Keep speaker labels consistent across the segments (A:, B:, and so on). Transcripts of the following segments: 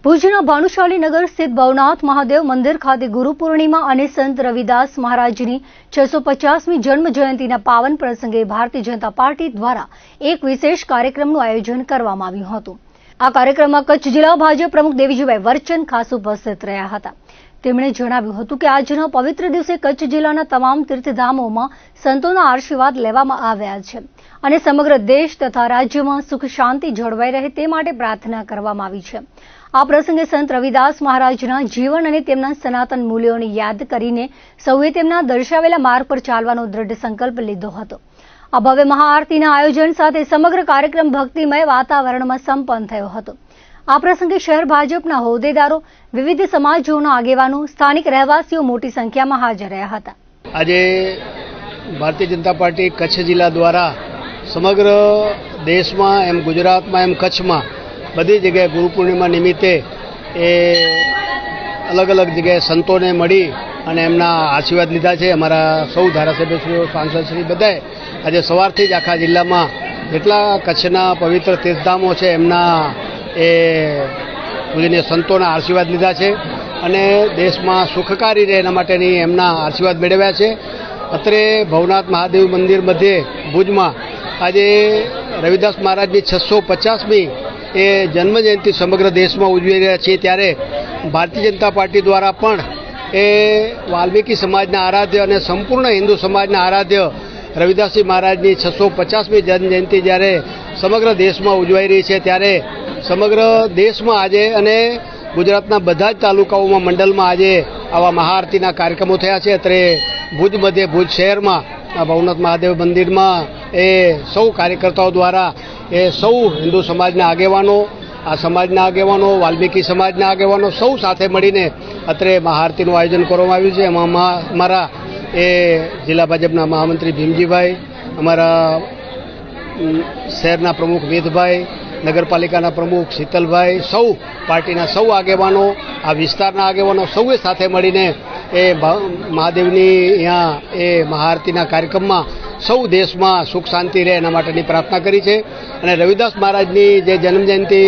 A: ભુજના ભાનુશાલી નગર સ્થિત ભવનાથ મહાદેવ મંદિર ખાતે ગુરુ પૂર્ણિમા અને સંત રવિદાસ મહારાજની 650મી જન્મ જયંતિના પાવન પ્રસંગે ભારતીય જનતા પાર્ટી દ્વારા એક વિશેષ કાર્યક્રમનું આયોજન કરવામાં આવ્યું હતું। આ કાર્યક્રમમાં કચ્છ જિલ્લા ભાજપ પ્રમુખ દેવીજીભાઈ વર્ચન ખાસ ઉપસ્થિત રહ્યા હતા। તેમણે જણાવ્યું હતું કે આજના પવિત્ર દિવસે કચ્છ જિલ્લાના તમામ તીર્થધામોમાં સંતોના આશીર્વાદ લેવામાં આવ્યા છે અને સમગ્ર દેશ તથા રાજ્યમાં સુખ શાંતિ જળવાઈ રહે તે માટે પ્રાર્થના કરવામાં આવી છે। આ પ્રસંગે સંત રવિદાસ મહારાજના જીવન અને તેમના સનાતન મૂલ્યોને યાદ કરીને સૌએ તેમના દર્શાવેલા માર્ગ પર ચાલવાનો દ્રઢ સંકલ્પ લીધો હતો। આ ભવ્ય મહાઆરતીના આયોજન સાથે સમગ્ર કાર્યક્રમ ભક્તિમય વાતાવરણમાં સંપન્ન થયો હતો। આ પ્રસંગે શહેર ભાજપના હોદ્દેદારો, વિવિધ સમાજોના આગેવાનો, સ્થાનિક રહેવાસીઓ મોટી સંખ્યામાં હાજર રહ્યા હતા।
B: આજે ભારતીય જનતા પાર્ટી કચ્છ જિલ્લા દ્વારા સમગ્ર દેશમાં એમ ગુજરાતમાં એમ કચ્છમાં બધી જગ્યાએ ગુરુ પૂર્ણિમા નિમિત્તે એ અલગ અલગ જગ્યાએ સંતોને મળી અને એમના આશીર્વાદ લીધા છે। અમારા સૌ ધારાસભ્યશ્રીઓ, સાંસદશ્રી બધાએ આજે સવારથી જ આખા જિલ્લામાં જેટલા કચ્છના પવિત્ર તીર્થધામો છે એમના એ પૂજનીય સંતોના આશીર્વાદ લીધા છે અને દેશમાં સુખકારી રહે એના માટેની એમના આશીર્વાદ મેળવ્યા છે। અત્રે ભવનાથ મહાદેવ મંદિર મધ્યે ભુજમાં આજે રવિદાસ મહારાજની 650મી એ જન્મજયંતિ સમગ્ર દેશમાં ઉજવી રહ્યા છીએ ત્યારે ભારતીય જનતા પાર્ટી દ્વારા પણ એ વાલ્મીકી સમાજના આરાધ્ય અને સંપૂર્ણ હિન્દુ સમાજના આરાધ્ય રવિદાસજી મહારાજની 650મી જન્મજયંતિ જ્યારે સમગ્ર દેશમાં ઉજવાઈ રહી છે ત્યારે સમગ્ર દેશમાં આજે અને ગુજરાતના બધા જ તાલુકાઓમાં મંડળમાં આજે આવા મહાઆરતીના કાર્યક્રમો થયા છે। અત્રે ભુજ મધ્યે ભુજ શહેરમાં ભવનાથ મહાદેવ મંદિરમાં એ સૌ કાર્યકર્તાઓ દ્વારા એ સૌ હિન્દુ સમાજના આગેવાનો, આ સમાજના આગેવાનો, વાલ્મીકી સમાજના આગેવાનો સૌ સાથે મળીને અત્રે મહાઆરતીનું આયોજન કરવામાં આવ્યું છે। એમાં અમારા એ જિલ્લા ભાજપના મહામંત્રી ભીમજીભાઈ, અમારા શહેરના પ્રમુખ વેદભાઈ, નગરપાલિકાના પ્રમુખ શીતલભાઈ, સૌ પાર્ટીના સૌ આગેવાનો, આ વિસ્તારના આગેવાનો સૌએ સાથે મળીને એ મહાદેવની અહીંયા એ મહાઆરતીના કાર્યક્રમમાં સૌ દેશમાં સુખ શાંતિ રહે એના માટેની પ્રાર્થના કરી છે અને રવિદાસ મહારાજની જે જન્મજયંતિ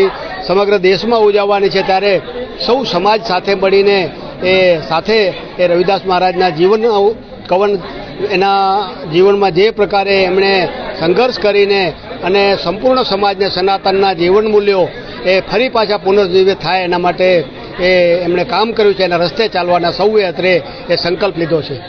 B: સમગ્ર દેશમાં ઉજવવાની છે ત્યારે સૌ સમાજ સાથે મળીને એ સાથે એ રવિદાસ મહારાજના જીવન કવન એના જીવનમાં જે પ્રકારે એમણે સંઘર્ષ કરીને અને સંપૂર્ણ સમાજને સનાતનના જીવન મૂલ્યો એ ફરી પાછા પુનર્જીવિત થાય એના માટે એ એમણે કામ કર્યું છે, એના રસ્તે ચાલવાના સૌએ અત્રે એ સંકલ્પ લીધો છે।